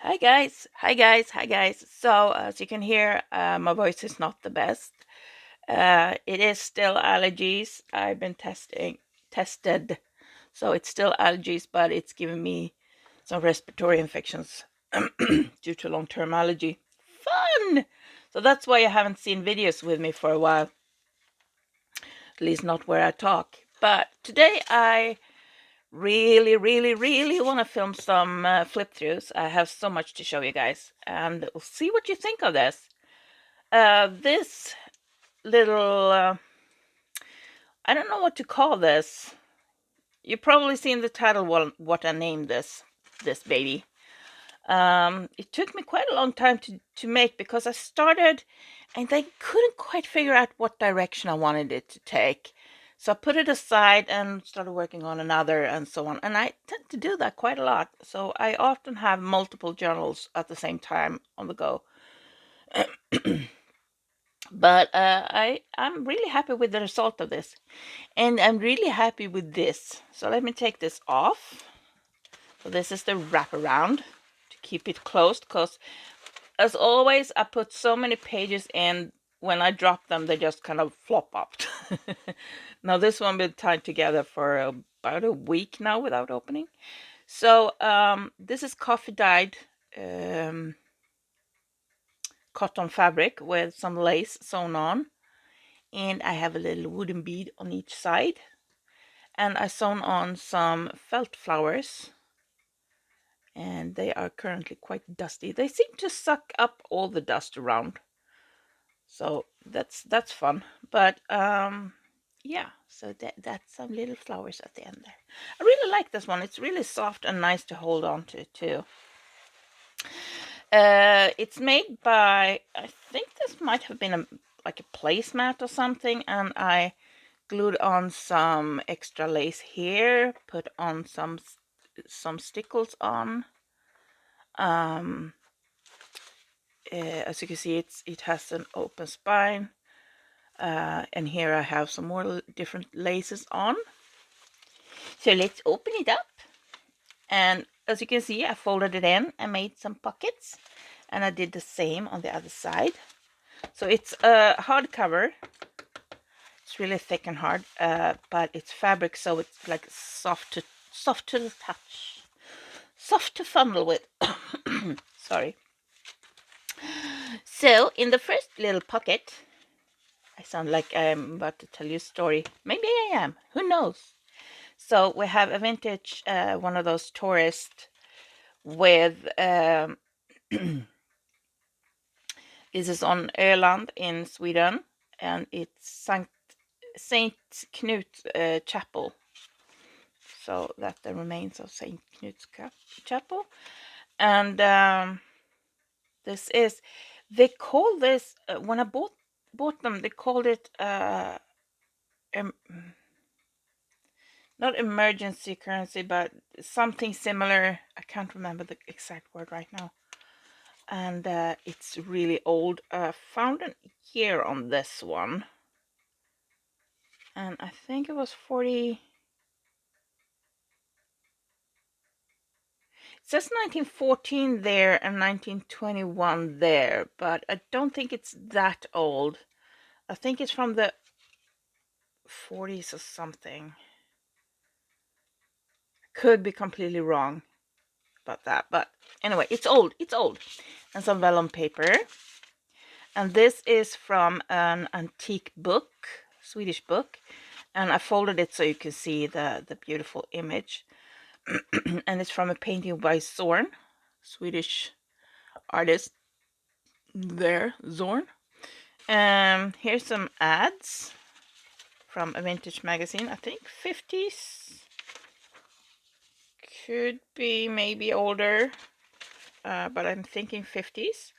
Hi guys, hi guys, hi guys. So as you can hear, my voice is not the best. It is still allergies. I've been tested, so it's still allergies, but it's giving me some respiratory infections due to long-term allergy. Fun! So that's why you haven't seen videos with me for a while, at least not where I talk. But today I really want to film some flip throughs. I have so much to show you guys, and we'll see what you think of this. This little, I don't know what to call this. You've probably seen the title, what I named this baby. It took me quite a long time to make because I started and I couldn't quite figure out what direction I wanted it to take. So I put it aside and started working on another and so on. And I tend to do that quite a lot. So I often have multiple journals at the same time on the go. But I'm really happy with the result of this. And I'm really happy with this. So let me take this off. So this is the wraparound to keep it closed, because as always, I put so many pages in. When I drop them, they just kind of flop up. Now this one been tied together for about a week now without opening. So this is coffee dyed cotton fabric with some lace sewn on, and I have a little wooden bead on each side, and I sewn on some felt flowers, and they are currently quite dusty. They seem to suck up all the dust around, so that's fun. But yeah, so that's some little flowers at the end there. I really like this one. It's really soft and nice to hold on to too. It's made by, I think this might have been like a placemat or something, and I glued on some extra lace here, put on some stickles on. As you can see, it has an open spine, and here I have some more different laces on. So let's open it up, and as you can see, I folded it in and made some pockets, and I did the same on the other side. So it's a hardcover. It's really thick and hard, but it's fabric, so it's like soft to the touch, soft to fondle with. Sorry. So in the first little pocket, I sound like I'm about to tell you a story. Maybe I am. Who knows? So we have a vintage, one of those tourists with. This is on Öland in Sweden, and it's Saint Knut Chapel. So that's the remains of Saint Knut's Chapel, and this is. They call this when I bought them. They called it not emergency currency, but something similar. I can't remember the exact word right now. And it's really old. Found a year on this one, and I think it was 40. It says 1914 there and 1921 there, but I don't think it's that old. I think it's from the 40s or something. Could be completely wrong about that, but anyway, it's old. It's old. And some vellum paper. And this is from an antique book, Swedish book, and I folded it so you can see the beautiful image. And it's from a painting by Zorn, Swedish artist there, Zorn. Here's some ads from a vintage magazine, I think 50s, could be maybe older, but I'm thinking 50s.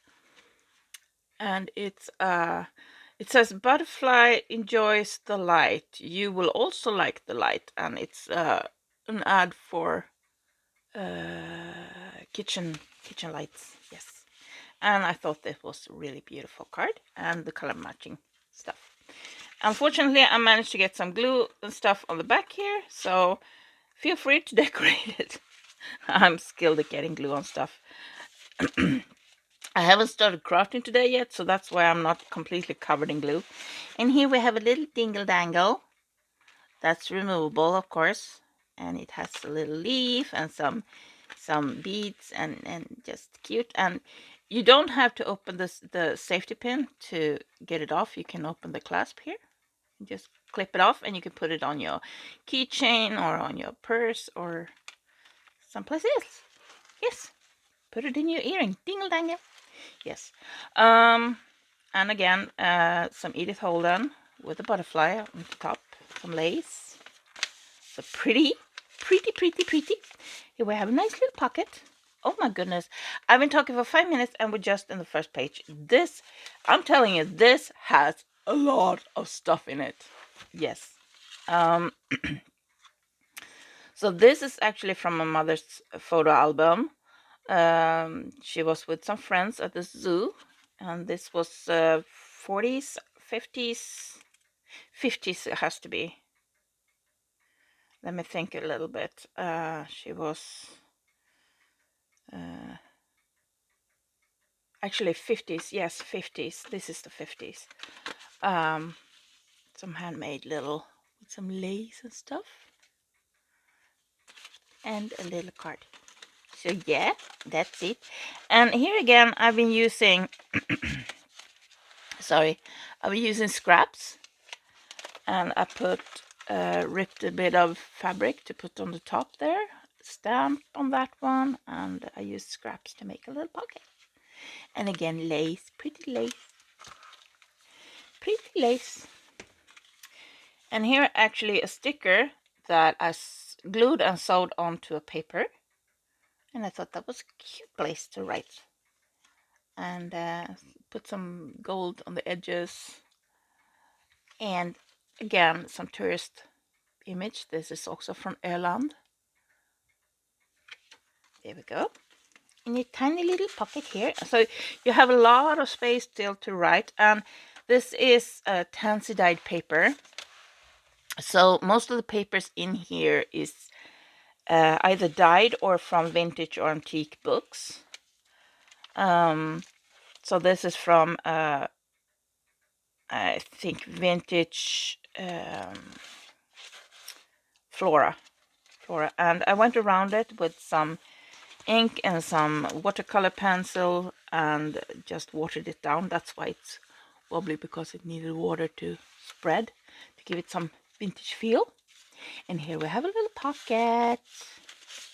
And it's it says butterfly enjoys the light, you will also like the light. And it's an ad for kitchen lights. Yes. And I thought this was a really beautiful card, and the color matching stuff. Unfortunately, I managed to get some glue and stuff on the back here, so feel free to decorate it. I'm skilled at getting glue on stuff. I haven't started crafting today yet, so that's why I'm not completely covered in glue. And here we have a little dingle dangle. That's removable, of course. And it has a little leaf and some beads and just cute. And you don't have to open the safety pin to get it off. You can open the clasp here. Just clip it off and you can put it on your keychain or on your purse or someplace else. Yes. Put it in your earring. Dingle dangle. Yes. And again, some Edith Holden with a butterfly on the top. Some lace. So pretty. Here we have a nice little pocket. Oh my goodness. I've been talking for 5 minutes and we're just in the first page. This, I'm telling you, this has a lot of stuff in it. Yes. So this is actually from my mother's photo album. She was with some friends at the zoo, and this was 40s, 50s, 50s it has to be. Let me think a little bit. She was actually 50s, yes, 50s. This is the 50s. Some handmade little, with some lace and stuff. And a little card. So yeah, that's it. And here again, I've been using, sorry, I've been using scraps. And I ripped a bit of fabric to put on the top there, stamp on that one, and I used scraps to make a little pocket. And again, lace, pretty lace. And here actually a sticker that I glued and sewed onto a paper. And I thought that was a cute place to write. And put some gold on the edges. And again, some tourist image. This is also from Öland. There we go. In a tiny little pocket here. So you have a lot of space still to write. And this is a tansy dyed paper. So most of the papers in here is either dyed or from vintage or antique books. So this is from, I think, vintage Flora. And I went around it with some ink and some watercolor pencil and just watered it down. That's why it's wobbly, because it needed water to spread to give it some vintage feel. And here we have a little pocket,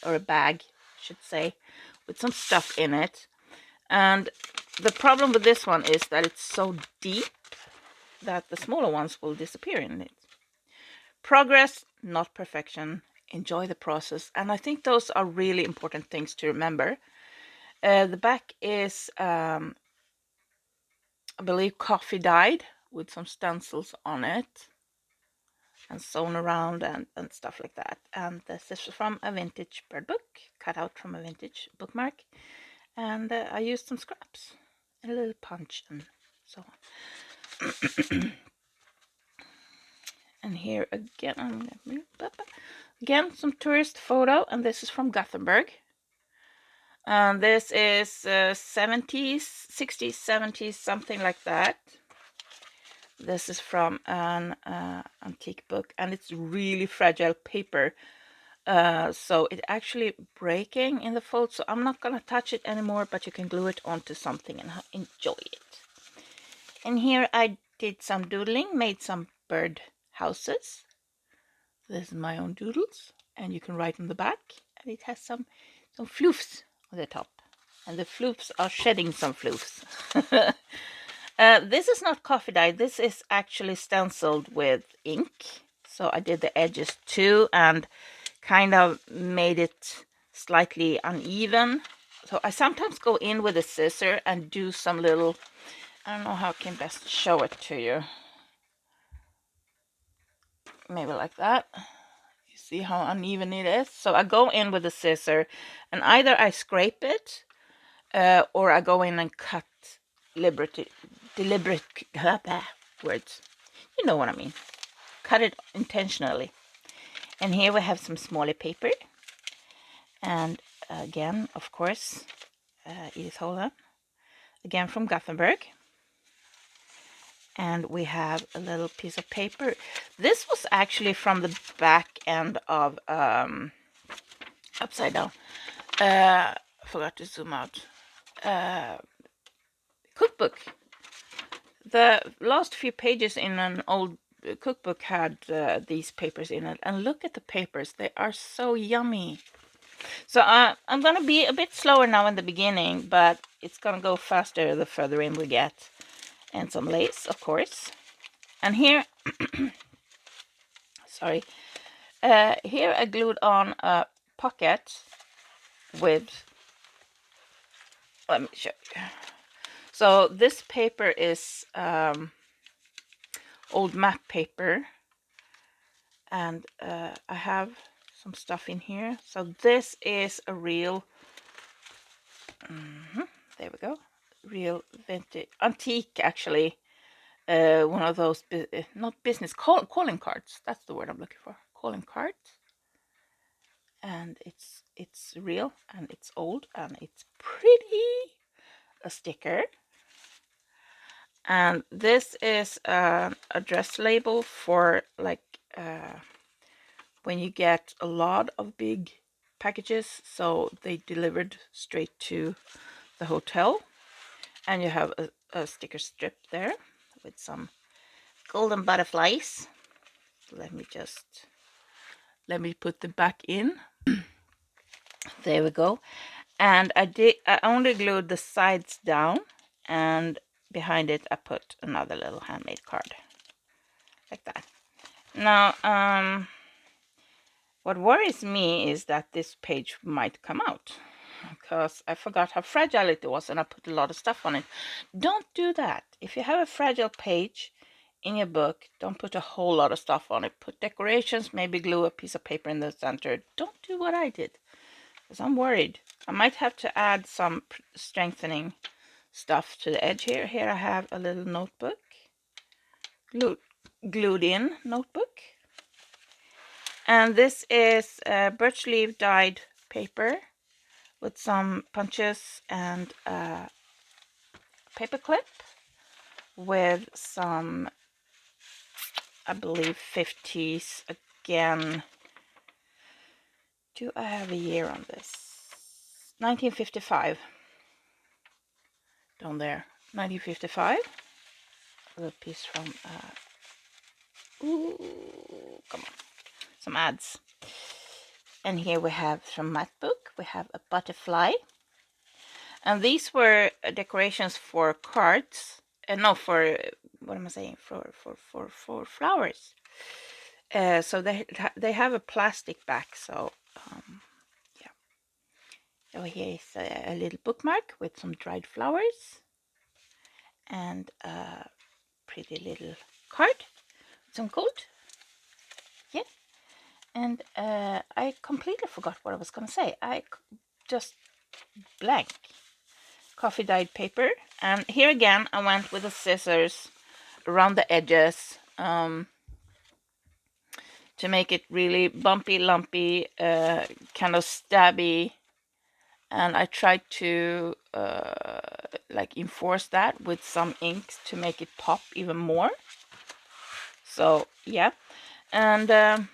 or a bag I should say, with some stuff in it. And the problem with this one is that it's so deep that the smaller ones will disappear in it. Progress, not perfection. Enjoy the process. And I think those are really important things to remember. The back is, I believe, coffee dyed with some stencils on it and sewn around and stuff like that. And this is from a vintage bird book, cut out from a vintage bookmark. And I used some scraps, a little punch and so on. And here again, some tourist photo, and this is from Gothenburg. And this is 70s, 60s, 70s, something like that. This is from an antique book, and it's really fragile paper. So it's actually breaking in the fold, so I'm not gonna touch it anymore, but you can glue it onto something and enjoy it. And here I did some doodling, made some bird houses. This is my own doodles, and you can write on the back, and it has some floofs on the top, and the floofs are shedding some floofs. This is not coffee dye, this is actually stenciled with ink. So I did the edges too and kind of made it slightly uneven. So I sometimes go in with a scissor and do some little, I don't know how I can best show it to you. Maybe like that. You see how uneven it is? So I go in with a scissor and either I scrape it or I go in and cut deliberate words. You know what I mean. Cut it intentionally. And here we have some smaller paper. And again, of course, Edith Holland, again from Gothenburg. And we have a little piece of paper. This was actually from the back end of upside down. Forgot to zoom out. Cookbook. The last few pages in an old cookbook had these papers in it, and look at the papers. They are so yummy. So I'm gonna be a bit slower now in the beginning, but it's gonna go faster the further in we get. And some lace, of course. And here, sorry, here I glued on a pocket with, let me show you. So this paper is old map paper, and I have some stuff in here. So this is a real, there we go, real vintage, antique actually. One of those, not business, calling cards. That's the word I'm looking for. Calling cards. And it's real, and it's old, and it's pretty. A sticker. And this is an address label for like when you get a lot of big packages, so they delivered straight to the hotel. And you have a sticker strip there with some golden butterflies. Let me put them back in. There we go. And I only glued the sides down, and behind it I put another little handmade card like that. Now what worries me is that this page might come out, because I forgot how fragile it was and I put a lot of stuff on it. Don't do that. If you have a fragile page in your book, don't put a whole lot of stuff on it. Put decorations, maybe glue a piece of paper in the center. Don't do what I did, because I'm worried. I might have to add some strengthening stuff to the edge here. Here I have a little notebook, glued in notebook. And this is birch leaf dyed paper with some punches and a paper clip with some, I believe, 50s again. Do I have a year on this? 1955. Down there. 1955. A little piece from, ooh, come on. Some ads. And here we have from Math Book, we have a butterfly. And these were decorations for cards. No, for, what am I saying? For flowers. So they have a plastic back. So, yeah. So here is a little bookmark with some dried flowers. And a pretty little card with some gold. Yeah. And I completely forgot what I was going to say. I just blank. Coffee dyed paper. And here again, I went with the scissors around the edges to make it really bumpy, lumpy, kind of stabby. And I tried to like enforce that with some inks to make it pop even more. So yeah. And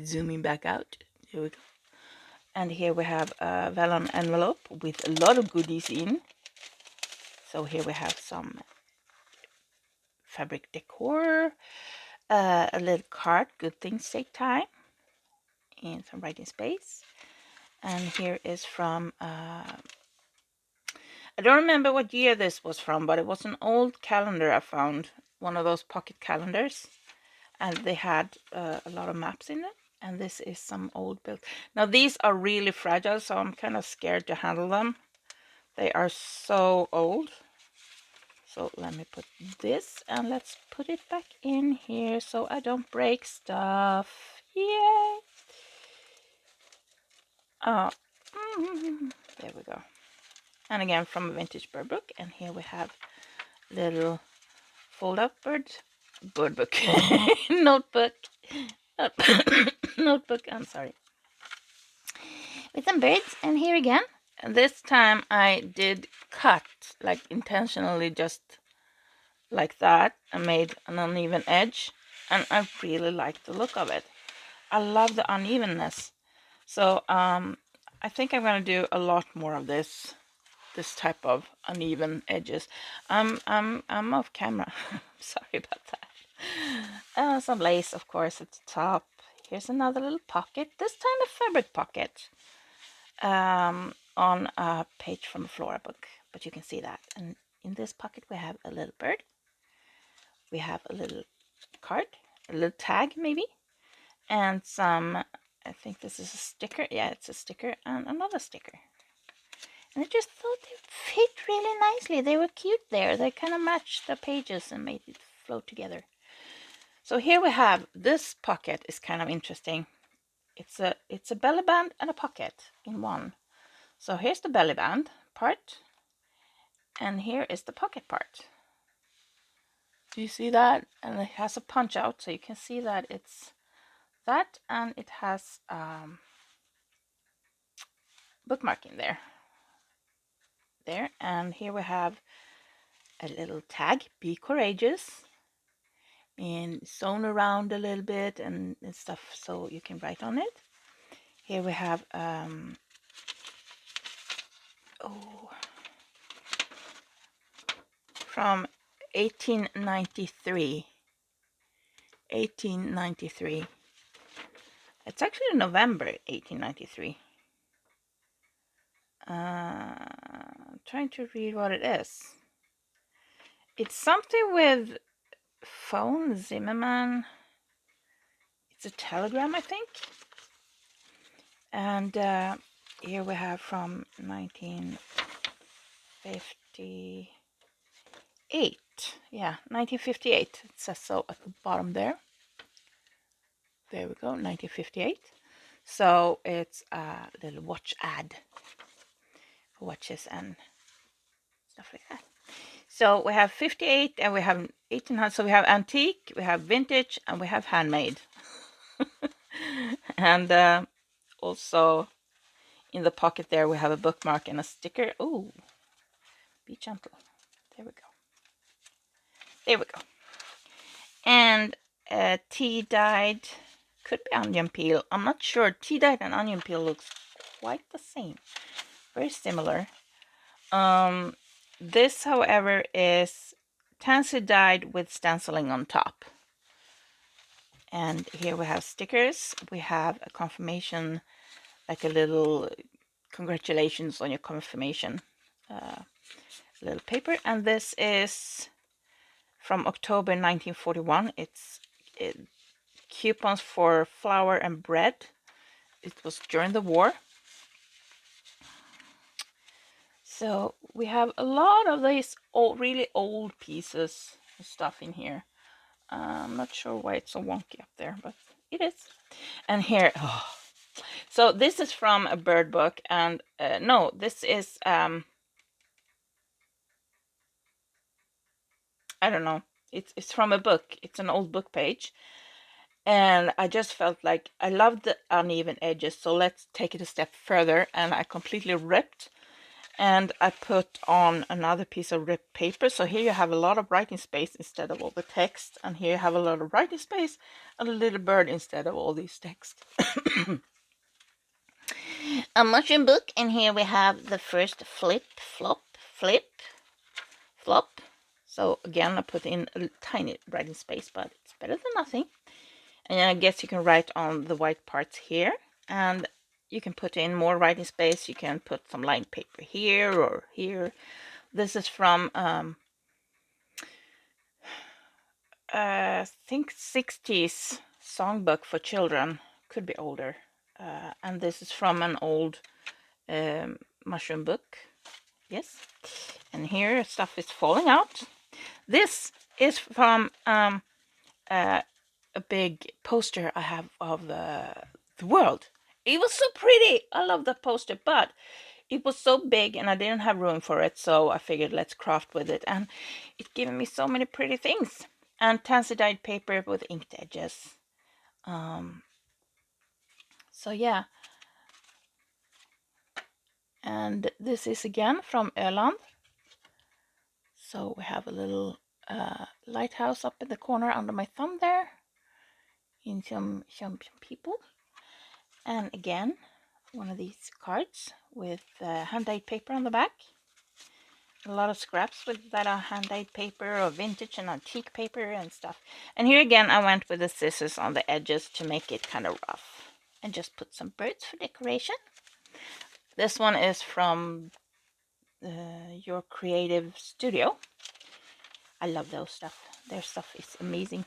zooming back out, here we go. And here we have a vellum envelope with a lot of goodies in. So here we have some fabric decor, a little card, good things take time, and some writing space. And here is from, I don't remember what year this was from, but it was an old calendar I found, one of those pocket calendars. And they had a lot of maps in it. And this is some old build. Now these are really fragile, so I'm kind of scared to handle them. They are so old. So let me put this, and let's put it back in here so I don't break stuff. Yay! Oh, there we go. And again from a vintage bird book. And here we have little fold-up bird book, notebook, notebook. I'm sorry. With some birds. And here again, And this time I did cut, like intentionally, just like that, and made an uneven edge, and I really like the look of it. I love the unevenness. So I think I'm gonna do a lot more of this type of uneven edges. I'm off camera. Sorry about that. Some lace, of course, at the top. Here's another little pocket. This time a fabric pocket. On a page from a Flora book, but you can see that. And in this pocket we have a little bird. We have a little card, a little tag maybe, and some, I think this is a sticker. Yeah, it's a sticker and another sticker. And I just thought they fit really nicely. They were cute there. They kind of matched the pages and made it flow together. So here we have, this pocket is kind of interesting. It's a belly band and a pocket in one. So here's the belly band part, and here is the pocket part. Do you see that? And it has a punch out, so you can see that it's that, and it has bookmarking there. And here we have a little tag, be courageous, and sewn around a little bit and stuff, so you can write on it. Here we have from 1893. It's actually November 1893. I'm trying to read what it is. It's something with phone, Zimmerman. It's a telegram, I think. And here we have from 1958. Yeah, 1958. It says so at the bottom there. There we go, 1958. So it's a little watch ad for watches and stuff like that. So we have 58 and we have 1800. So we have antique, we have vintage, and we have handmade. And also in the pocket there we have a bookmark and a sticker. Oh, be gentle. There we go. There we go. And tea dyed, could be onion peel. I'm not sure. Tea dyed and onion peel looks quite the same. Very similar. This, however, is tansy dyed with stenciling on top. And here we have stickers. We have a confirmation, like a little congratulations on your confirmation, little paper. And this is from October 1941. It's coupons for flour and bread. It was during the war. So we have a lot of these really old pieces of stuff in here. I'm not sure why it's so wonky up there, but it is. And here, so this is from a bird book, and no, this is I don't know. It's from a book. It's an old book page, and I just felt like I loved the uneven edges, so let's take it a step further. And I completely ripped, and I put on another piece of ripped paper. So here you have a lot of writing space instead of all the text, and here you have a lot of writing space and a little bird instead of all these text. A mushroom book, and here we have the first flip, flop, flip, flop. So again, I put in a tiny writing space, but it's better than nothing. And I guess you can write on the white parts here, and you can put in more writing space. You can put some lined paper here or here. This is from I think 60s songbook for children, could be older. And this is from an old mushroom book. Yes. And here stuff is falling out. This is from a big poster I have of the world. It was so pretty. I love that poster, but it was so big and I didn't have room for it, so I figured let's craft with it. And it's given me so many pretty things. And tansy dyed paper with inked edges. So yeah. And this is again from Öland. So we have a little lighthouse up in the corner under my thumb there, in some people. And again, one of these cards with hand-dyed paper on the back. A lot of scraps with that are hand-dyed paper or vintage and antique paper and stuff. And here again, I went with the scissors on the edges to make it kind of rough. And just put some birds for decoration. This one is from Your Creative Studio. I love those stuff. Their stuff is amazing.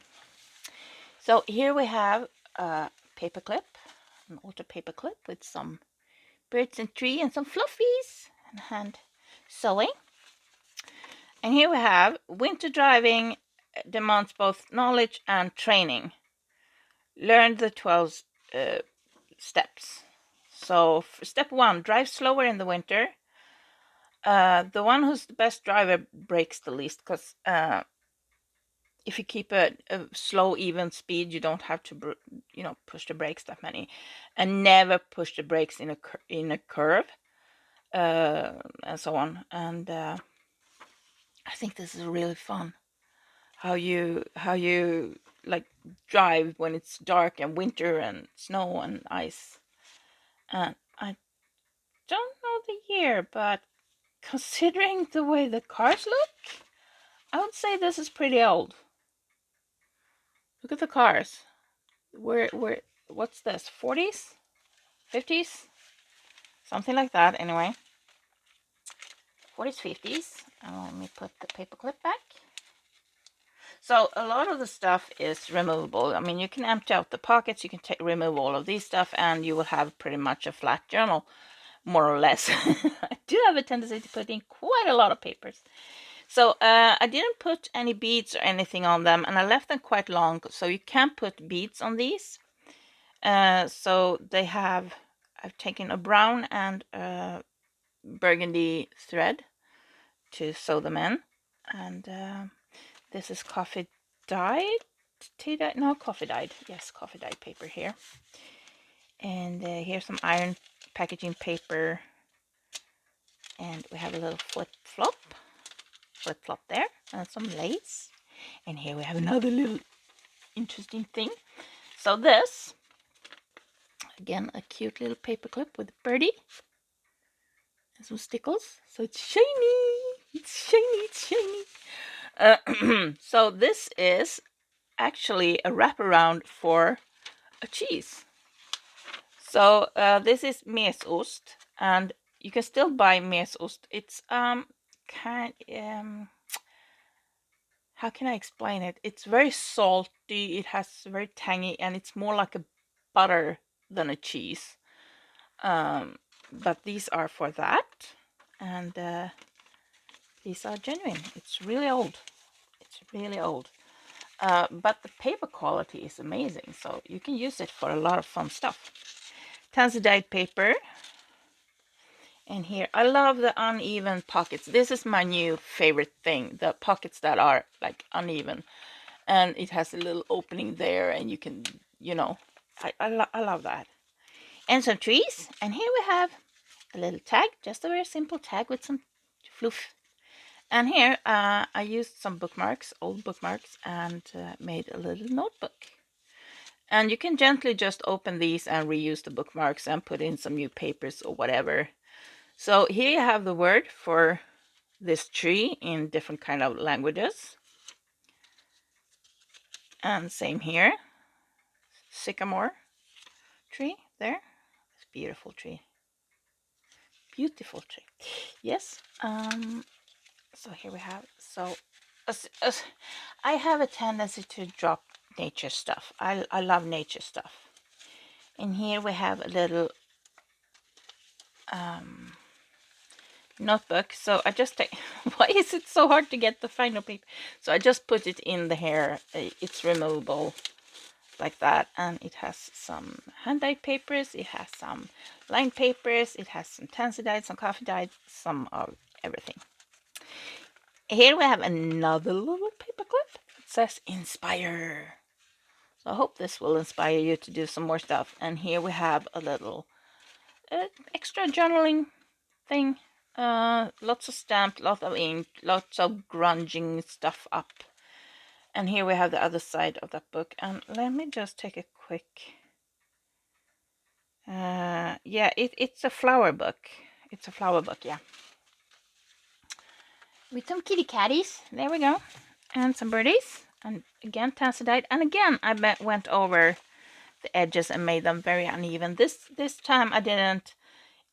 So here we have a paper clip, an altar paper clip with some birds and tree and some fluffies and hand sewing. And here we have winter driving demands both knowledge and training. Learn the 12 steps. So for step 1, drive slower in the winter. The one who's the best driver breaks the least, because if you keep a slow, even speed, you don't have to, push the brakes that many, and never push the brakes in a curve, and so on. And I think this is really fun. How you like drive when it's dark and winter and snow and ice. And I don't know the year, but considering the way the cars look, I would say this is pretty old. Look at the cars. What's this? 40s? 50s? Something like that, anyway. 40s, 50s. Let me put the paperclip back. So a lot of the stuff is removable. I mean, you can empty out the pockets, you can remove all of these stuff, and you will have pretty much a flat journal, more or less. I do have a tendency to put in quite a lot of papers. So I didn't put any beads or anything on them, and I left them quite long, so you can put beads on these. So they have, I've taken a brown and burgundy thread to sew them in, and this is coffee dyed, coffee dyed, yes, coffee dyed paper here. And here's some iron packaging paper, and we have a little flip flop there, and some lace. And here we have another little interesting thing. So this, again, a cute little paper clip with a birdie and some stickles. So it's shiny, it's shiny, it's shiny. So this is actually a wraparound for a cheese. So this is mesost, and you can still buy mesost. It's how can I explain it? It's very salty, it has very tangy, and it's more like a butter than a cheese. But these are for that, and these are genuine. It's really old. It's really old. But the paper quality is amazing, so you can use it for a lot of fun stuff. Tansy dyed paper. And here, I love the uneven pockets. This is my new favorite thing, the pockets that are like uneven. And it has a little opening there, and you can, I love that. And some trees. And here we have a little tag, just a very simple tag with some fluff. And here I used some bookmarks, old bookmarks, and made a little notebook. And you can gently just open these and reuse the bookmarks and put in some new papers or whatever. So here you have the word for this tree in different kind of languages. And same here. Sycamore tree there. It's a beautiful tree. Beautiful tree. Yes. So here we have. So I have a tendency to drop nature stuff. I love nature stuff. And here we have a little notebook. So I just take, why is it so hard to get the final paper? So I just put it in the hair. It's removable like that, and it has some hand dyed papers, it has some lined papers, it has some tansy dyed, some coffee dyed, some of everything. Here we have another little paper clip. It says inspire. So I hope this will inspire you to do some more stuff. And here we have a little extra journaling thing. Lots of stamp, lots of ink, lots of grunging stuff up. And here we have the other side of that book. And let me just take a quick... yeah, it's a flower book. It's a flower book, yeah. With some kitty catties. There we go. And some birdies. And again, tanzanite. And again, I went over the edges and made them very uneven. This time I didn't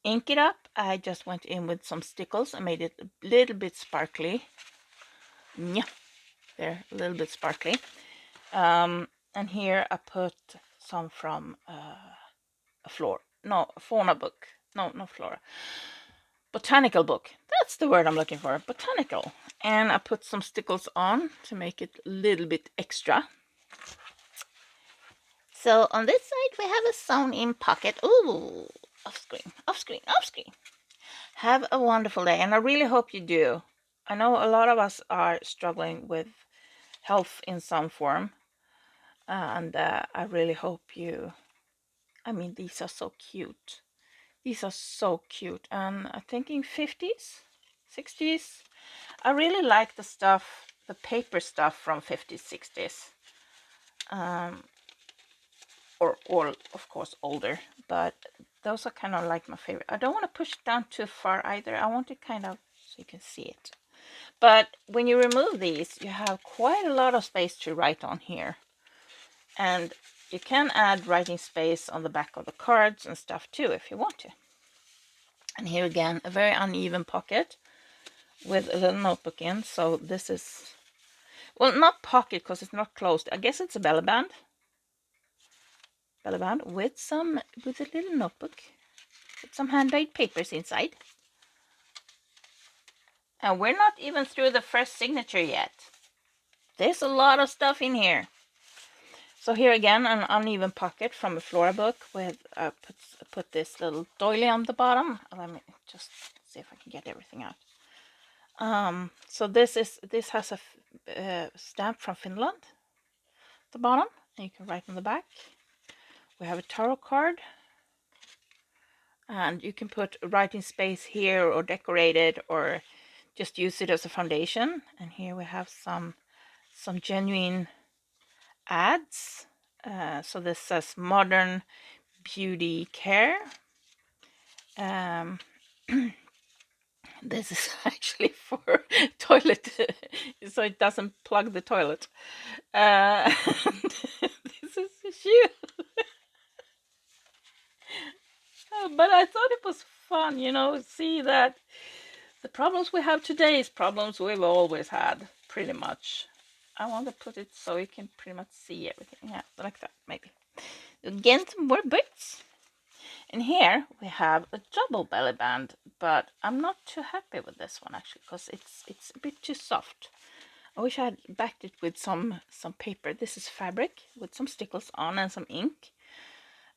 ink it up. I just went in with some stickles and made it a little bit sparkly. Yeah, they're a little bit sparkly. And here I put some from a fauna book. No, not flora. Botanical book. That's the word I'm looking for. Botanical. And I put some stickles on to make it a little bit extra. So on this side we have a sewn in pocket. Ooh, off screen, off screen, off screen. Have a wonderful day, and I really hope you do. I know a lot of us are struggling with health in some form, and I really hope you... I mean, these are so cute. These are so cute, and I'm thinking 50s, 60s. I really like the stuff, the paper stuff from 50s, 60s. Or of course older, but those are kind of like my favorite. I don't want to push it down too far either. I want it kind of so you can see it. But when you remove these, you have quite a lot of space to write on here. And you can add writing space on the back of the cards and stuff too if you want to. And here again, a very uneven pocket with a little notebook in. So this is, well, not pocket because it's not closed. I guess it's a belly band. Belly band with a little notebook with some handmade papers inside. And we're not even through the first signature yet. There's a lot of stuff in here. So here again, an uneven pocket from a flora book with put this little doily on the bottom. Let me just see if I can get everything out. So this has a stamp from Finland at the bottom, and you can write on the back. We have a tarot card, and you can put writing space here or decorate it or just use it as a foundation. And here we have some genuine ads. So this says modern beauty care. This is actually for toilet, so it doesn't plug the toilet. This is a shoe. But I thought it was fun, you know, see that the problems we have today is problems we've always had, pretty much. I want to put it so you can pretty much see everything. Yeah, like that, maybe. Again, some more bits. And here we have a double belly band, but I'm not too happy with this one actually, because it's a bit too soft. I wish I had backed it with some paper. This is fabric with some stickles on and some ink.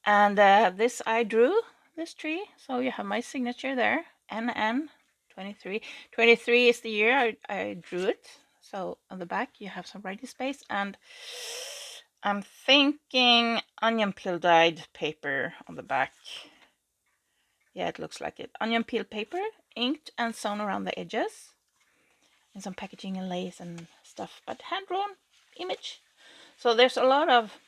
And this I drew, this tree. So you have my signature there, NN 23. 23 is the year I drew it. So on the back you have some writing space, and I'm thinking onion peel dyed paper on the back. Yeah, it looks like it. Onion peel paper, inked and sewn around the edges. And some packaging and lace and stuff, but hand-drawn image. So there's a lot of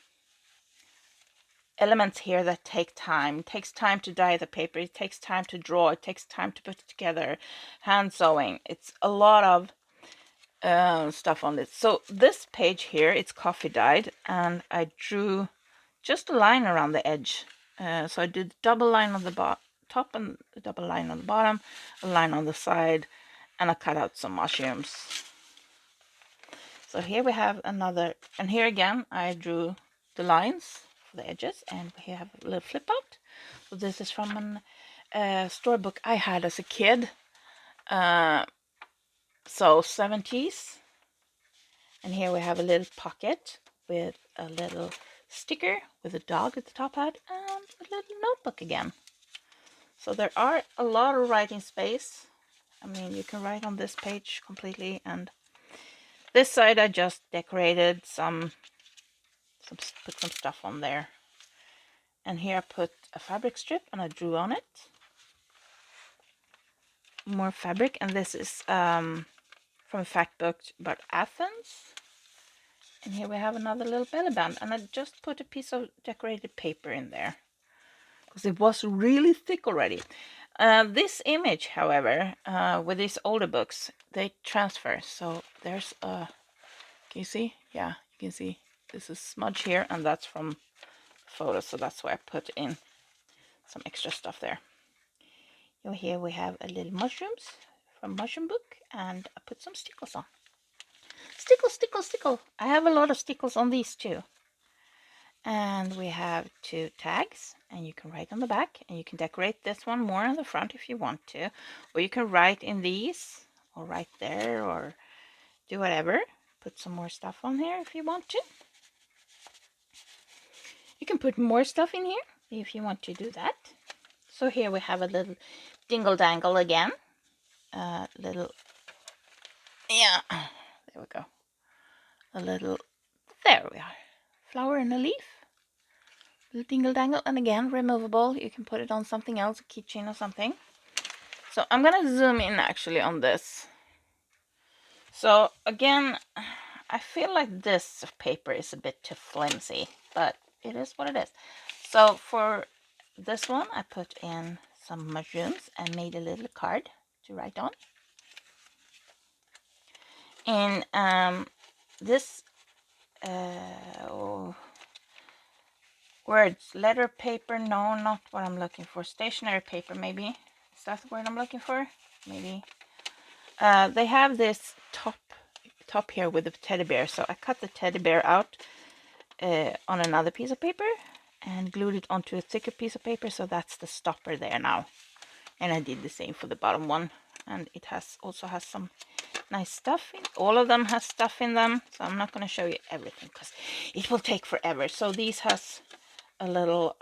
elements here that take time. It takes time to dye the paper. It takes time to draw. It takes time to put it together. Hand sewing. It's a lot of stuff on this. So this page here, it's coffee dyed, and I drew just a line around the edge. So I did double line on the top and a double line on the bottom, a line on the side, and I cut out some mushrooms. So here we have another, and here again I drew the lines for the edges, and we have a little flip out. So this is from a storybook I had as a kid, so 70s. And here we have a little pocket with a little sticker with a dog at the top hat and a little notebook again. So there are a lot of writing space. I mean, you can write on this page completely, and this side I just decorated put some stuff on there. And here I put a fabric strip and I drew on it. more fabric, and this is from a fact book about Athens. And here we have another little belly band, and I just put a piece of decorated paper in there because it was really thick already. This image, however, with these older books, they transfer. So there's a, can you see? Yeah, you can see this is smudge here, and that's from photos, so that's why I put in some extra stuff there. So here we have a little mushrooms from mushroom book, and I put some stickles on. Stickle, stickle, stickle. I have a lot of stickles on these too. And we have 2 tags, and you can write on the back, and you can decorate this one more on the front if you want to, or you can write in these, or right there, or do whatever. Put some more stuff on here if you want to. You can put more stuff in here if you want to do that. So here we have a little dingle dangle again. Little, yeah, there we go. A little, there we are. Flower and a leaf. Little dingle dangle, and again, removable. You can put it on something else, a keychain or something. So I'm gonna zoom in actually on this. So again, I feel like this paper is a bit too flimsy, but it is what it is. So for this one, I put in some mushrooms and made a little card to write on. And this words, letter paper, no, not what I'm looking for. Stationery paper, maybe. Is that the word I'm looking for? Maybe. They have this top here with the teddy bear, so I cut the teddy bear out on another piece of paper and glued it onto a thicker piece of paper, so that's the stopper there now. And I did the same for the bottom one, and it also has some nice stuff in. All of them has stuff in them, so I'm not going to show you everything because it will take forever. So these has a little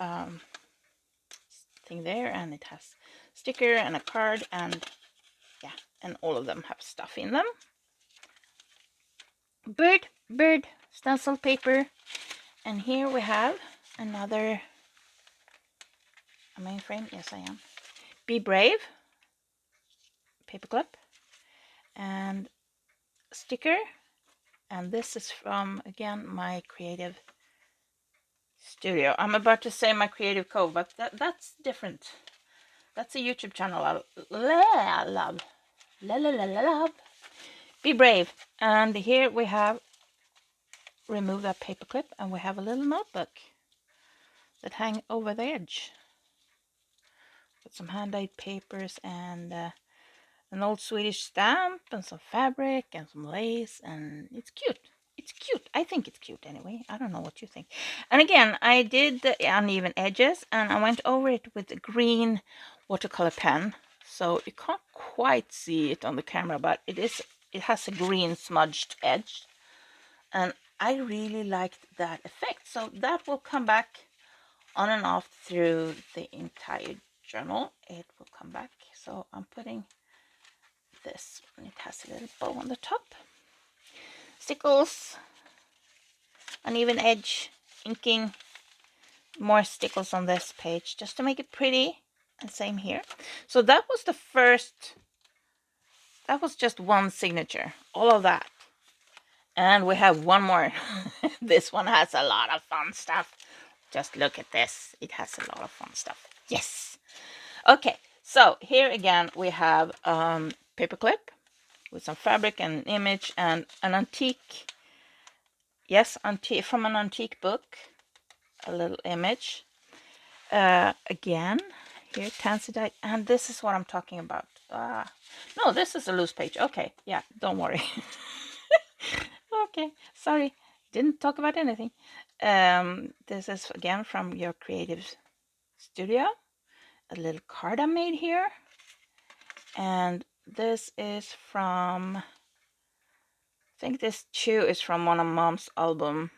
thing there, and it has sticker and a card, and yeah, and all of them have stuff in them. Bird stencil paper, and here we have another a mainframe. Yes, I am. Be brave paperclip and sticker, and this is from, again, my creative studio. I'm about to say my creative cove, but that's different. That's a YouTube channel I love. Love. Be brave. And here we have remove that paperclip, and we have a little notebook that hang over the edge with some handmade papers and an old Swedish stamp and some fabric and some lace, and it's cute. It's cute. I think it's cute anyway. I don't know what you think. And again, I did the uneven edges, and I went over it with a green watercolor pen, so you can't quite see it on the camera, but it has a green smudged edge, and I really liked that effect. So that will come back on and off through the entire journal. It will come back. So I'm putting this, and it has a little bow on the top. Stickles, uneven edge, inking, more stickles on this page just to make it pretty, and same here. So that was the first, that was just one signature, all of that. And we have one more. This one has a lot of fun stuff. Just look at this. It has a lot of fun stuff. Yes. Okay, so here again we have paperclip with some fabric and an image and an antique, yes, antique, from an antique book, a little image. Again, here, Tansidite, and this is what I'm talking about. No, this is a loose page. Okay, yeah, don't worry. Okay, sorry, didn't talk about anything. This is again from your creative studio. A little card I made here. And this is from, I think this too is from one of Mom's album.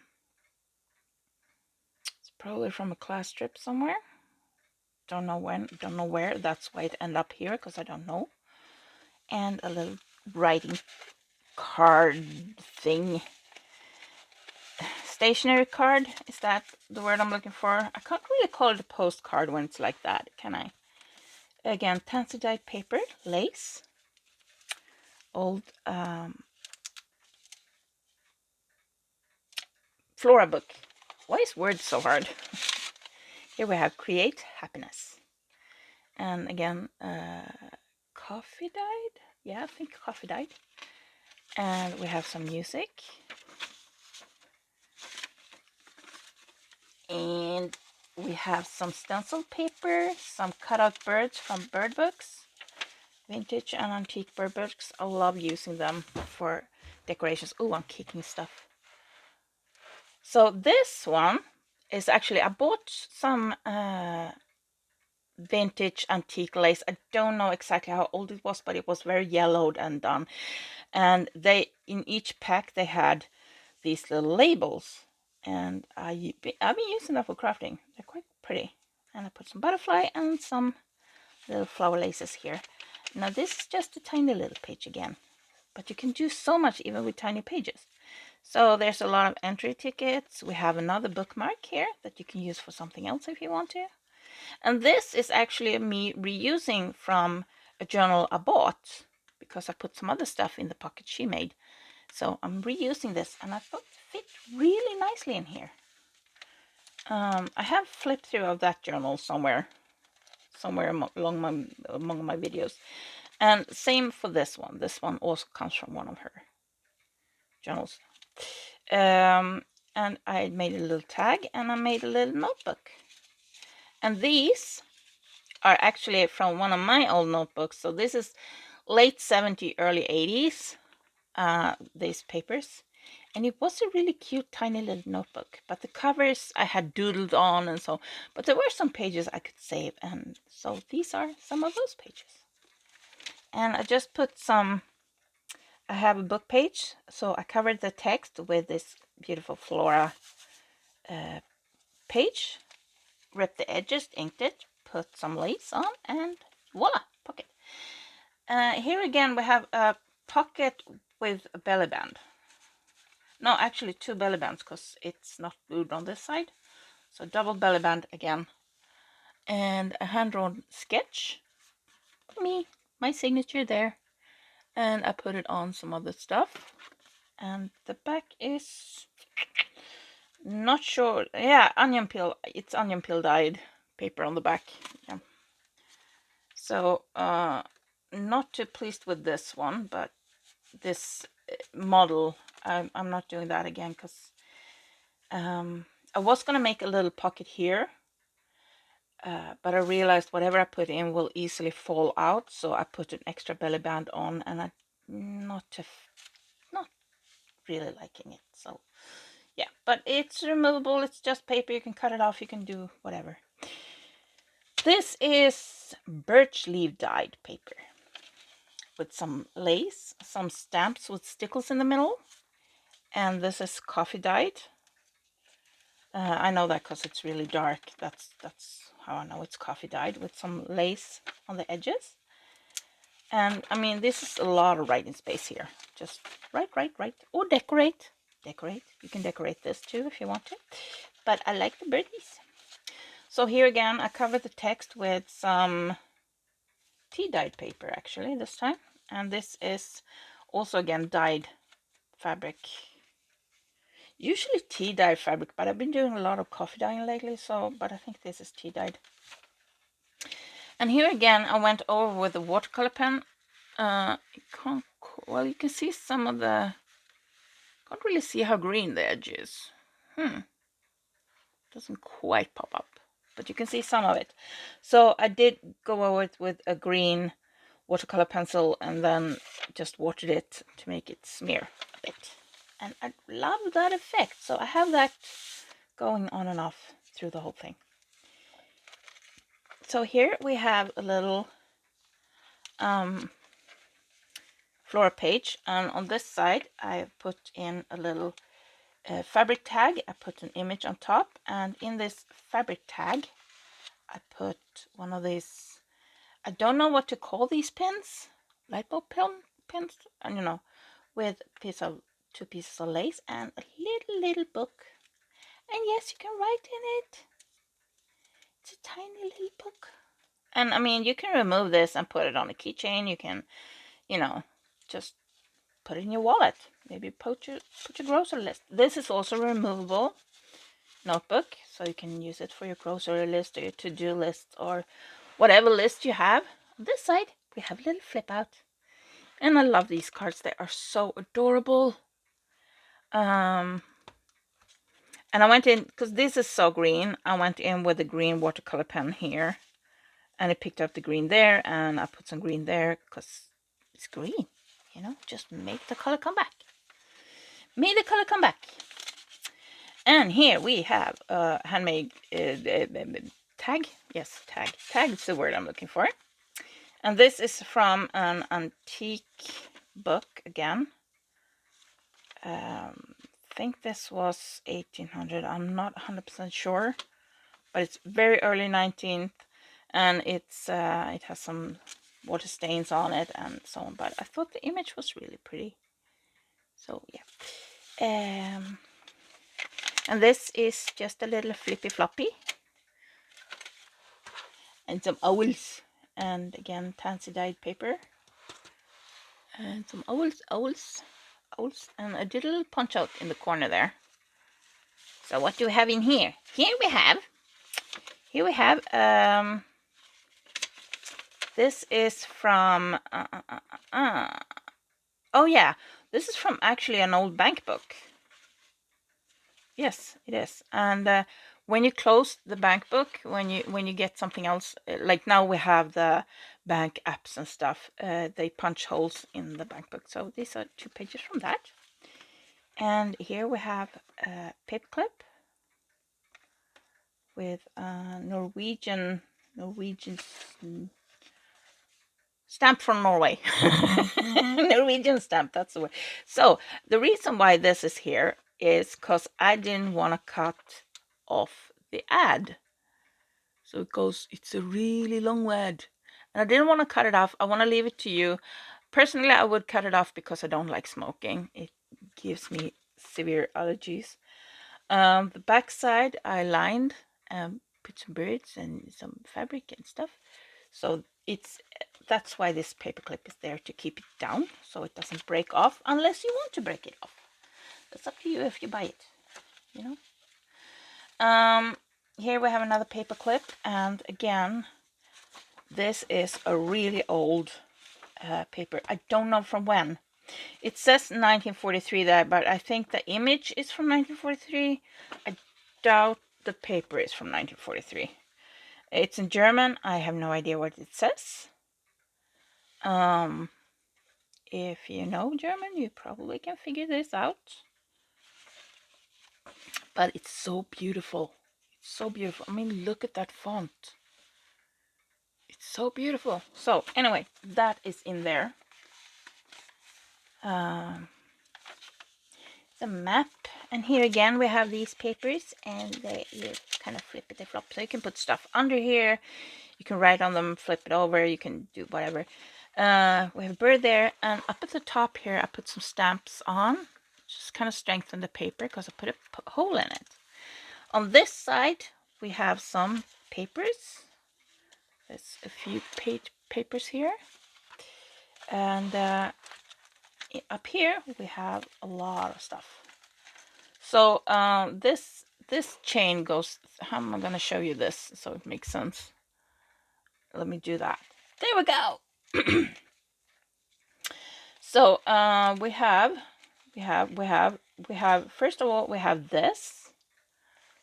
It's probably from a class trip somewhere. Don't know when, don't know where. That's why it ended up here, because I don't know. And a little writing card thing. Stationery card, is that the word I'm looking for? I can't really call it a postcard when it's like that, can I? again, tansy dyed paper, lace, old Flora book. Why is words so hard? Here we have Create Happiness. And again, coffee dyed? Yeah, I think coffee dyed. And we have some music. And we have some stencil paper, some cutout birds from bird books. Vintage and antique bird books. I love using them for decorations. Oh, I'm kicking stuff. So this one is actually, I bought some vintage antique lace. I don't know exactly how old it was, but it was very yellowed and done. And they, in each pack, they had these little labels. And I've been using them for crafting. They're quite pretty. And I put some butterfly and some little flower laces here. Now this is just a tiny little page again, but you can do so much even with tiny pages. So there's a lot of entry tickets. We have another bookmark here that you can use for something else if you want to. And this is actually me reusing from a journal I bought because I put some other stuff in the pocket she made. So I'm reusing this and I thought it fit really nicely in here. I have flipped through of that journal somewhere among my videos. And same for this one. This one also comes from one of her journals. And I made a little tag and I made a little notebook. And these are actually from one of my old notebooks. So this is late 70s, early 80s, these papers. And it was a really cute, tiny little notebook. But the covers I had doodled on and so, but there were some pages I could save. And so these are some of those pages. And I just put some, I have a book page. So I covered the text with this beautiful Flora page. Ripped the edges, inked it, put some lace on, and voila, pocket. Here again we have a pocket with a belly band. No, actually 2 belly bands because it's not glued on this side. So double belly band again. And a hand-drawn sketch. Me, my signature there. And I put it on some other stuff. And the back is not sure. Yeah, onion peel. It's onion peel dyed paper on the back. Yeah. So not too pleased with this one, but this model, I'm not doing that again because I was gonna make a little pocket here, but I realized whatever I put in will easily fall out, so I put an extra belly band on, and I'm not really liking it. So yeah, but it's removable. It's just paper. You can cut it off. You can do whatever. This is birch leaf dyed paper with some lace, some stamps with stickles in the middle, and this is coffee dyed. I know that because it's really dark. That's how I know it's coffee dyed with some lace on the edges. And I mean, this is a lot of writing space here. Just write, or decorate. Decorate. You can decorate this too if you want to. But I like the birdies. So here again, I covered the text with some tea dyed paper actually this time. And this is also again dyed fabric. Usually tea dyed fabric, but I've been doing a lot of coffee dyeing lately, so, but I think this is tea dyed. And here again, I went over with a watercolor pen. Well, you can see some of the, can't really see how green the edge is. Doesn't quite pop up, but you can see some of it. So I did go over it with a green watercolor pencil and then just watered it to make it smear a bit. And I love that effect. So I have that going on and off through the whole thing. So here we have a little floor page, and on this side I put in a little fabric tag. I put an image on top, and in this fabric tag I put one of these, I don't know what to call these pins, light bulb pins, and you know, with two pieces of lace and a little book. And yes, you can write in it. It's a tiny little book. And I mean, you can remove this and put it on a keychain. You can, you know, just put it in your wallet. Maybe put your grocery list. This is also a removable notebook, so you can use it for your grocery list or your to-do list or whatever list you have. On this side, we have a little flip out. And I love these cards. They are so adorable. And I went in, because this is so green, I went in with a green watercolor pen here. And I picked up the green there, and I put some green there, because it's green. You know, just make the color come back. Make the color come back. And here we have a handmade tag. Yes, tag. Tag is the word I'm looking for. And this is from an antique book again. I think this was 1800. I'm not 100% sure, but it's very early 19th, and it's it has some water stains on it and so on. But I thought the image was really pretty. So yeah. And this is just a little flippy floppy. And some owls. And again, tansy dyed paper. And some owls. And a little punch out in the corner there. So what do we have in here? Here we have, this is from, oh yeah, this is from actually an old bank book. Yes, it is. And when you close the bank book, when you get something else, like now we have the bank apps and stuff, they punch holes in the bank book. So these are 2 pages from that. And here we have a paper clip with Norwegian stamp from Norway. Norwegian stamp, that's the word. So the reason why this is here is because I didn't want to cut off the ad. So it's a really long ad. And I didn't want to cut it off. I want to leave it to you. Personally, I would cut it off because I don't like smoking. It gives me severe allergies. The back side I lined, put some birds and some fabric and stuff. So that's why this paper clip is there, to keep it down so it doesn't break off, unless you want to break it off. That's up to you if you buy it, you know. Here we have another paper clip, and again, this is a really old paper. I don't know from when. It says 1943 there, but I think the image is from 1943. I doubt the paper is from 1943. It's in German. I have no idea what it says. If you know German, you probably can figure this out. But it's so beautiful. It's so beautiful. I mean, look at that font. It's so beautiful. So anyway, that is in there. The map, and here again we have these papers, and you kind of flip it, they flop, so you can put stuff under here, you can write on them, flip it over, you can do whatever. We have a bird there, and up at the top here I put some stamps on, just kind of strengthen the paper because I put a hole in it. On this side we have some papers. There's a few papers here, and up here we have a lot of stuff. So this chain goes, how am I going to show you this so it makes sense? Let me do that. There we go. So we have first of all we have this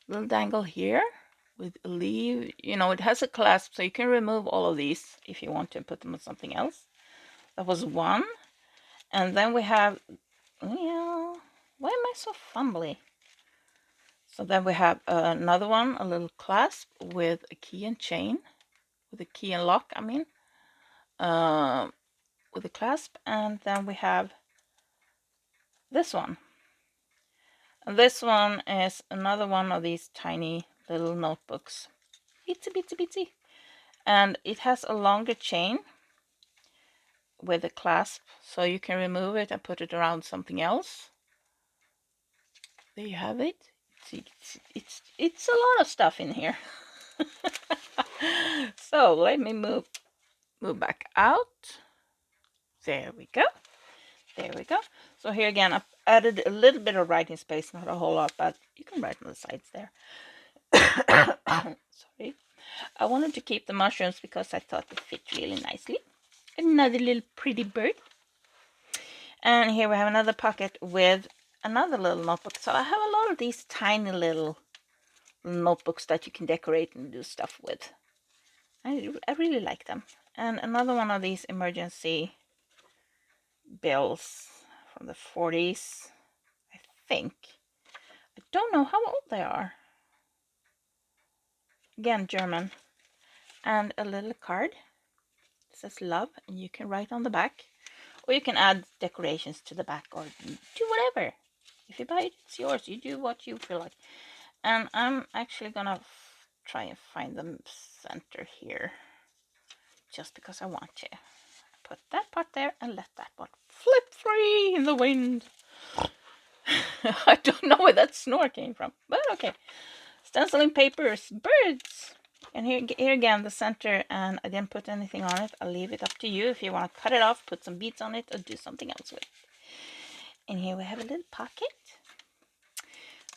little dangle here with a leaf. You know, it has a clasp, so you can remove all of these if you want to and put them on something else. That was one. And then we have, yeah, why am I so fumbly? So then we have another one, a little clasp with a key and chain, with a key and lock, I mean, with a clasp. And then we have this one. And this one is another one of these tiny little notebooks. Itsy bitsy bitsy. And it has a longer chain with a clasp, so you can remove it and put it around something else. There you have it. It's a lot of stuff in here. So let me move back out. There we go. There we go. So here again, I've added a little bit of writing space, not a whole lot, but you can write on the sides there. Sorry. I wanted to keep the mushrooms because I thought they fit really nicely. Another little pretty bird. And here we have another pocket with another little notebook. So I have a lot of these tiny little notebooks that you can decorate and do stuff with. I really like them. And another one of these emergency bills from the 40s, I think. I don't know how old they are. Again, German. And a little card. It says love, and you can write on the back. Or you can add decorations to the back, or do whatever. If you buy it, it's yours. You do what you feel like. And I'm actually gonna try and find the center here, just because I want to. Put that part there and let that one flip free in the wind. I don't know where that snore came from, but okay. Stenciling papers, birds. And here again, the center, and I didn't put anything on it. I'll leave it up to you if you want to cut it off, put some beads on it, or do something else with it. And here we have a little pocket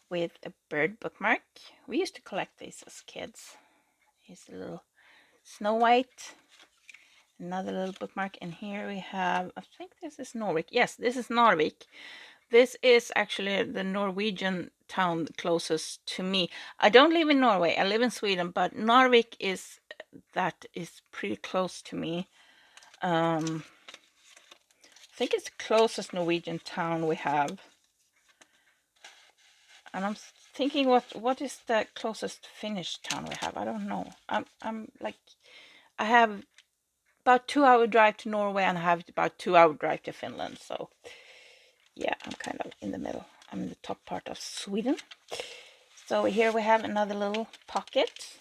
with a bird bookmark. We used to collect these as kids. Here's a little Snow White. Another little bookmark. And here we have, I think this is Norwich. Yes, this is Narvik. This is actually the Norwegian town closest to me. I don't live in Norway. I live in Sweden, but Narvik is pretty close to me. I think it's the closest Norwegian town we have. And I'm thinking, what is the closest Finnish town we have? I don't know. I'm like, I have about 2-hour drive to Norway, and I have about 2-hour drive to Finland. So yeah, I'm kind of in the middle. I'm in the top part of Sweden. So here we have another little pocket.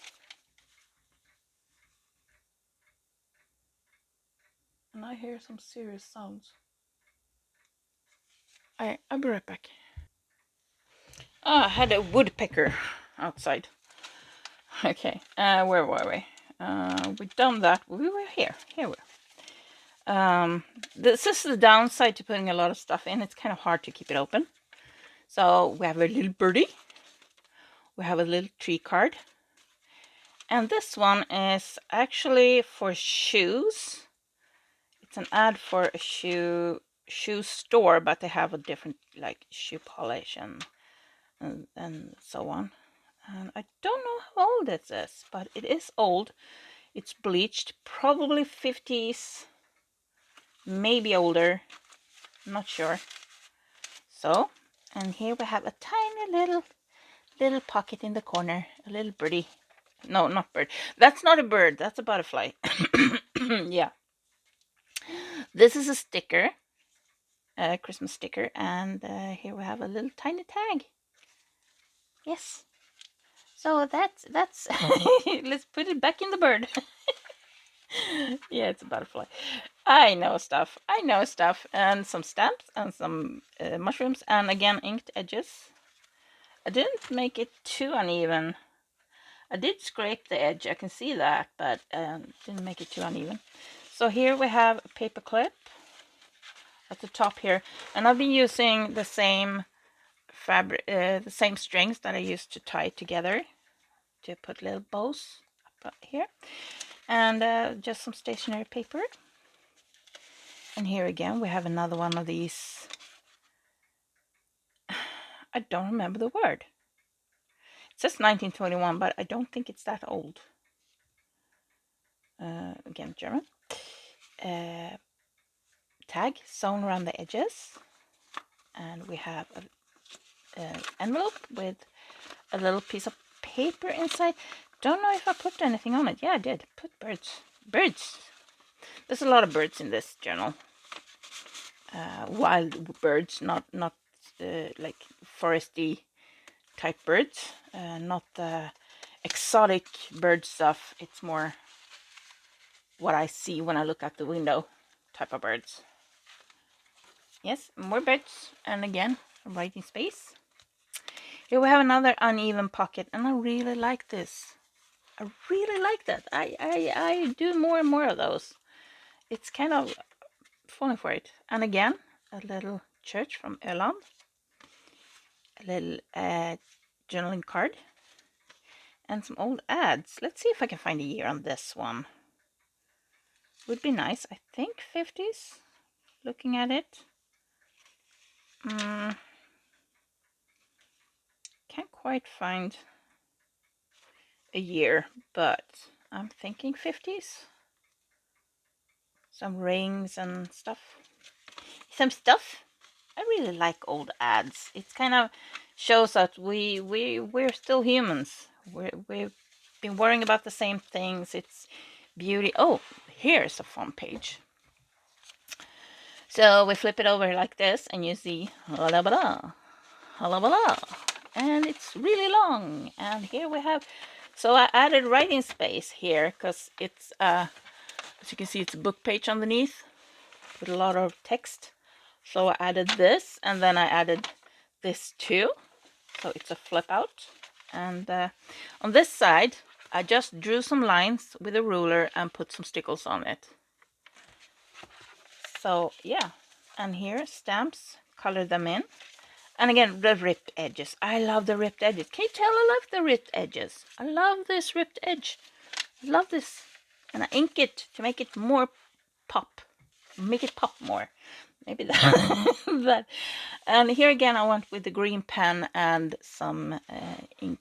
And I hear some serious sounds. I'll be right back. I had a woodpecker outside. Okay, where were we? We've done that. We were here. Here we are. This is the downside to putting a lot of stuff in. It's kind of hard to keep it open. So we have a little birdie. We have a little tree card. And this one is actually for shoes. It's an ad for a shoe store, but they have a different like shoe polish and so on. And I don't know how old it is, but it is old. It's bleached, probably 50s, maybe older, I'm not sure. So, and here we have a tiny little pocket in the corner, a little birdie. No, not bird. That's not a bird. That's a butterfly. Yeah. This is a sticker, a Christmas sticker, and here we have a little tiny tag. Yes. So that's let's put it back in the bird. Yeah, it's a butterfly. I know stuff. I know stuff. And some stamps and some mushrooms, and again inked edges. I didn't make it too uneven. I did scrape the edge, I can see that, but didn't make it too uneven. So here we have a paper clip at the top here, and I've been using the same fabric, the same strings that I used to tie together to put little bows up here, and just some stationery paper. And here again we have another one of these. I don't remember the word. It says 1921, but I don't think it's that old. Again, German. Tag sewn around the edges, and we have an envelope with a little piece of paper inside. Don't know if I put anything on it. Yeah, I did. Put birds. Birds. There's a lot of birds in this journal. Wild birds, not like foresty type birds. Not the exotic bird stuff. It's more what I see when I look out the window type of birds. Yes, more birds, and again, writing space. Here we have another uneven pocket, and I really like this. I really like that. I do more and more of those. It's kind of falling for it. And again, a little church from Öland. A little journaling card. And some old ads. Let's see if I can find a year on this one. Would be nice. I think 50s. Looking at it. Can't quite find a year, but I'm thinking 50s. Some rings and stuff. Some stuff. I really like old ads. It kind of shows that we're still humans. We've been worrying about the same things. It's beauty. Oh, here's a fun page. So we flip it over like this, and you see blah blah blah blah, and it's really long. And here we have. So I added writing space here because it's as you can see, it's a book page underneath with a lot of text. So I added this, and then I added this too. So it's a flip out. And on this side, I just drew some lines with a ruler and put some stickles on it. So yeah, and here stamps, color them in. And again, the ripped edges. I love the ripped edges. Can you tell I love the ripped edges? I love this ripped edge. I love this. And I ink it to make it more pop. Make it pop more. Maybe that. But, and here again, I went with the green pen and some ink.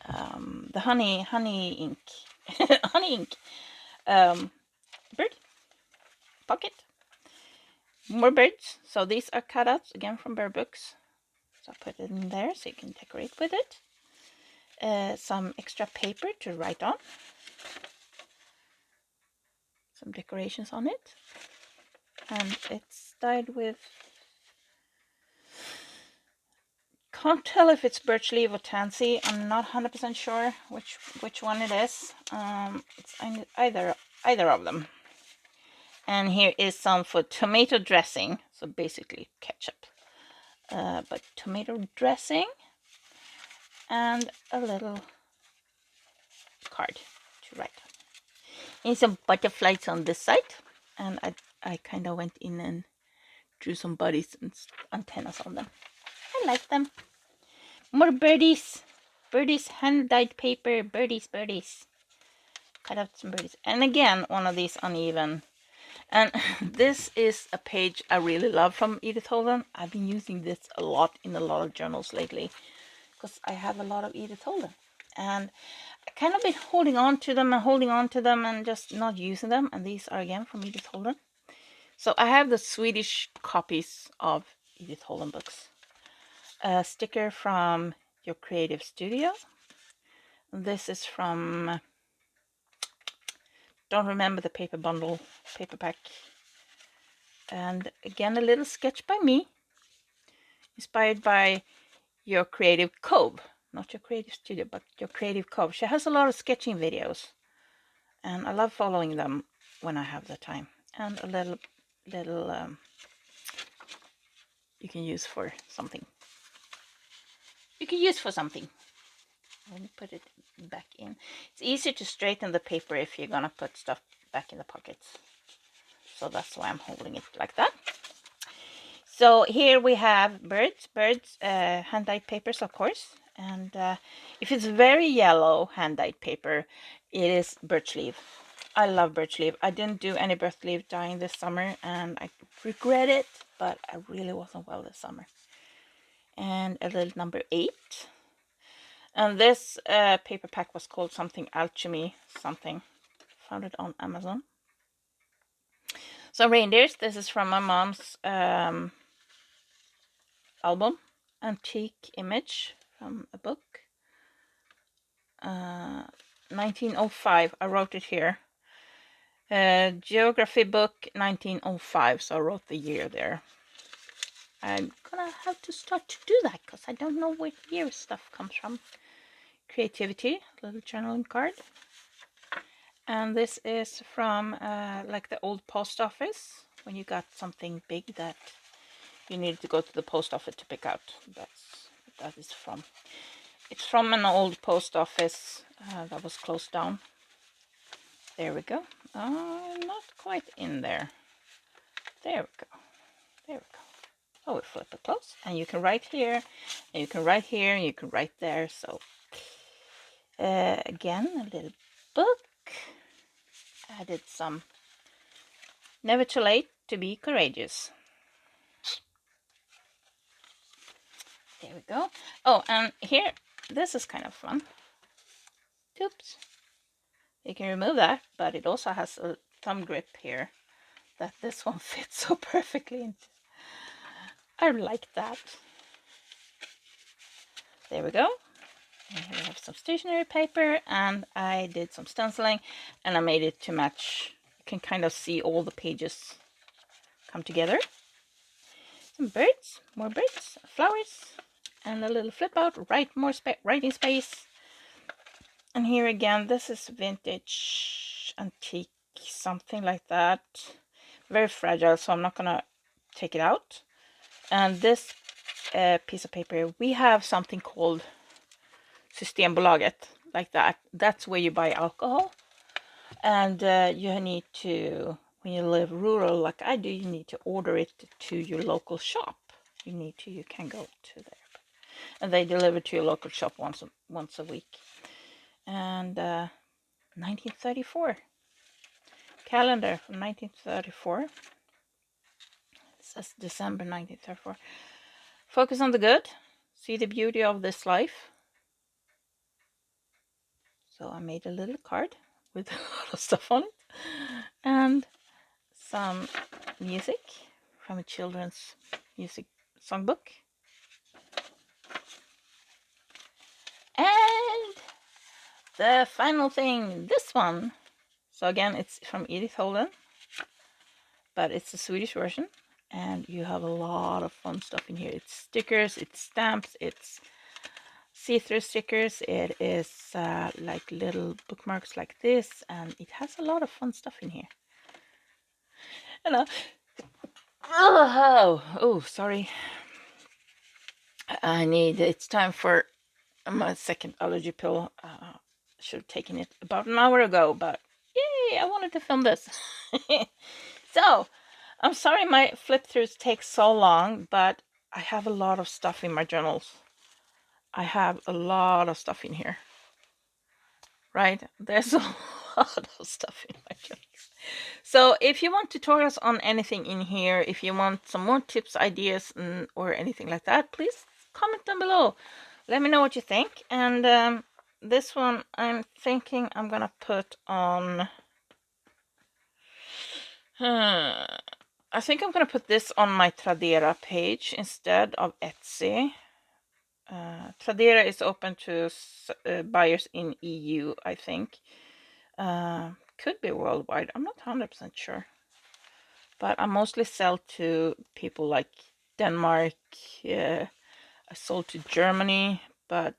The honey ink. Honey ink. Bird. Pocket. More birds. So these are cutouts again from Bear Books. So I put it in there so you can decorate with it. Some extra paper to write on. Some decorations on it. And it's dyed with, can't tell if it's birch leaf or tansy. I'm not 100% sure which one it is. It's either of them. And here is some for tomato dressing. So basically ketchup. But tomato dressing. And a little card to write on. And some butterflies on this side. And I kind of went in and drew some bodies and antennas on them. I like them. More birdies. Birdies, hand-dyed paper. Birdies. Cut out some birdies. And again, one of these uneven. And this is a page I really love from Edith Holden. I've been using this a lot in a lot of journals lately because I have a lot of Edith Holden. And I kind of been holding on to them and just not using them. And these are again from Edith Holden. So I have the Swedish copies of Edith Holden books. A sticker from Your Creative Studio. This is from, don't remember the paper bundle, paperback. And again, a little sketch by me, inspired by Your Creative Cove. Not Your Creative Studio, but Your Creative Cove. She has a lot of sketching videos, and I love following them when I have the time. And a little you can use for something. Let me put it back in. It's easier to straighten the paper if you're gonna put stuff back in the pockets. So that's why I'm holding it like that. So here we have birds, hand-dyed papers, of course. And if it's very yellow hand-dyed paper, it is birch leaf. I love birch leaf. I didn't do any birch leaf dyeing this summer, and I regret it, but I really wasn't well this summer. And a little number 8. And this paper pack was called something Alchemy something. Found it on Amazon. So reindeers. This is from my mom's album. Antique image from a book. 1905. I wrote it here. Geography book 1905. So I wrote the year there. I'm gonna have to start to do that because I don't know what year stuff comes from. Creativity, little journaling card. And this is from like the old post office, when you got something big that you needed to go to the post office to pick out. That is from. It's from an old post office that was closed down. There we go. Not quite in there. There we go. There we go. Oh, we flip it close, and you can write here, and you can write here, and you can write there. So again, a little book. Added some never too late to be courageous. There we go. Oh, and here, this is kind of fun. Oops. You can remove that, but it also has a thumb grip here that this one fits so perfectly into. I like that. There we go. And here we have some stationery paper, and I did some stenciling, and I made it to match. You can kind of see all the pages come together. Some birds, more birds, flowers, and a little flip out, more writing space. And here again, this is vintage, antique, something like that. Very fragile, so I'm not gonna take it out. And this piece of paper, we have something called Systembolaget, like that. That's where you buy alcohol. And you need to, when you live rural like I do, you need to order it to your local shop. You can go to there. And they deliver to your local shop once a week. And 1934. Calendar from 1934. It says December 1934. Focus on the good. See the beauty of this life. So I made a little card with a lot of stuff on it. And some music from a children's music songbook. And the final thing, this one. So again, it's from Edith Holden, but it's the Swedish version. And you have a lot of fun stuff in here. It's stickers, it's stamps, it's see-through stickers. It is like little bookmarks like this, and it has a lot of fun stuff in here. Hello. Oh, sorry. It's time for my second allergy pill. Should have taken it about an hour ago, but yay, I wanted to film this. So, I'm sorry my flip throughs take so long, but I have a lot of stuff in my journals. I have a lot of stuff in here. Right? There's a lot of stuff in my journals. So if you want tutorials on anything in here, if you want some more tips, ideas, or anything like that, please comment down below. Let me know what you think. And this one, I'm thinking I'm gonna put on... I think I'm gonna put this on my Tradera page instead of Etsy. Tradera is open to buyers in EU, I think. Could be worldwide. I'm not 100% sure. But I mostly sell to people like Denmark. I sold to Germany, but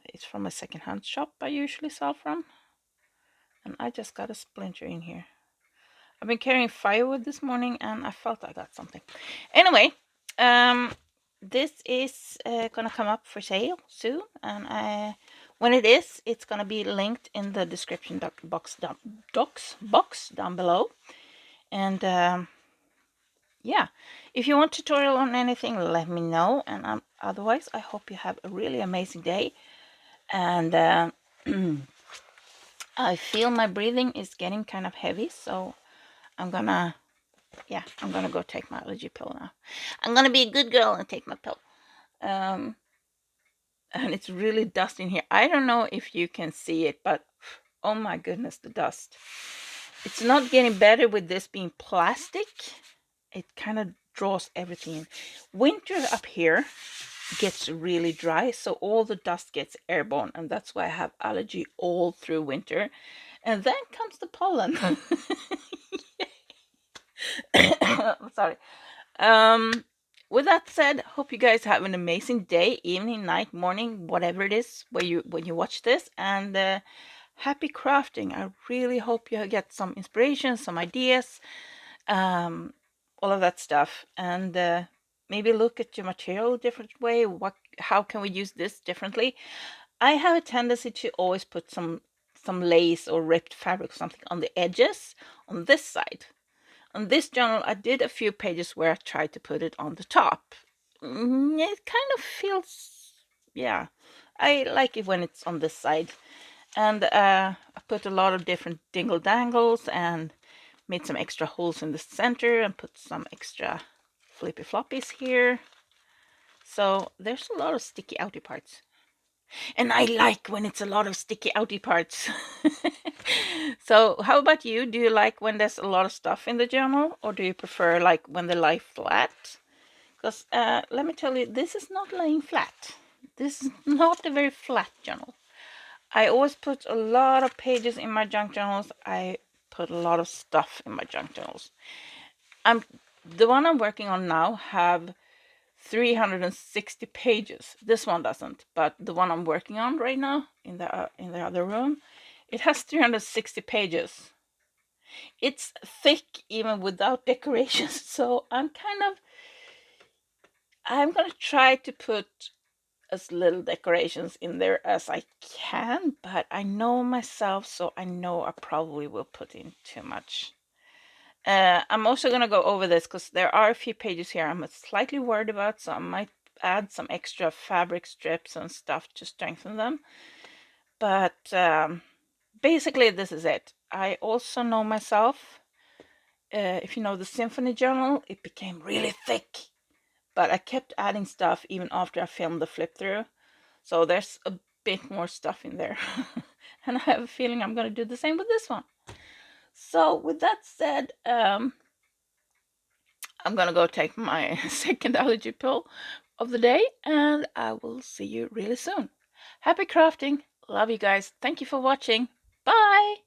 it's from a secondhand shop I usually sell from. And I just got a splinter in here. I've been carrying firewood this morning, and I felt I got something. Anyway, this is gonna come up for sale soon, and when it is, it's gonna be linked in the description box down below. And yeah, if you want tutorial on anything, let me know. And otherwise, I hope you have a really amazing day. And I feel my breathing is getting kind of heavy, so I'm gonna go take my allergy pill now. I'm gonna be a good girl and take my pill. And it's really dust in here. I don't know if you can see it, but oh my goodness, the dust. It's not getting better with this being plastic. It kind of draws everything in. Winter up here gets really dry, so all the dust gets airborne, and that's why I have allergy all through winter. And then comes the pollen. Sorry. With that said, hope you guys have an amazing day, evening, night, morning, whatever it is when you watch this, and happy crafting. I really hope you get some inspiration, some ideas, all of that stuff, and maybe look at your material a different way. How can we use this differently? I have a tendency to always put some lace or ripped fabric or something on the edges on this side. On this journal, I did a few pages where I tried to put it on the top. It kind of feels, yeah, I like it when it's on this side. And I put a lot of different dingle dangles and made some extra holes in the center and put some extra flippy floppies here. So there's a lot of sticky outy parts. And I like when it's a lot of sticky outy parts. So how about you? Do you like when there's a lot of stuff in the journal, or do you prefer like when they lie flat? Because let me tell you, this is not laying flat. This is not a very flat journal. I always put a lot of pages in my junk journals. I put a lot of stuff in my junk journals. The one I'm working on now have 360 pages. This one doesn't, but the one I'm working on right now in the other room, it has 360 pages. It's thick even without decorations, so I'm gonna try to put as little decorations in there as I can, but I know myself, so I know I probably will put in too much. I'm also going to go over this because there are a few pages here I'm slightly worried about, so I might add some extra fabric strips and stuff to strengthen them. But basically, this is it. I also know myself. If you know the symphony journal, it became really thick, but I kept adding stuff even after I filmed the flip through. So there's a bit more stuff in there. And I have a feeling I'm going to do the same with this one. So with that said, I'm going to go take my second allergy pill of the day, and I will see you really soon. Happy crafting. Love you guys. Thank you for watching. Bye.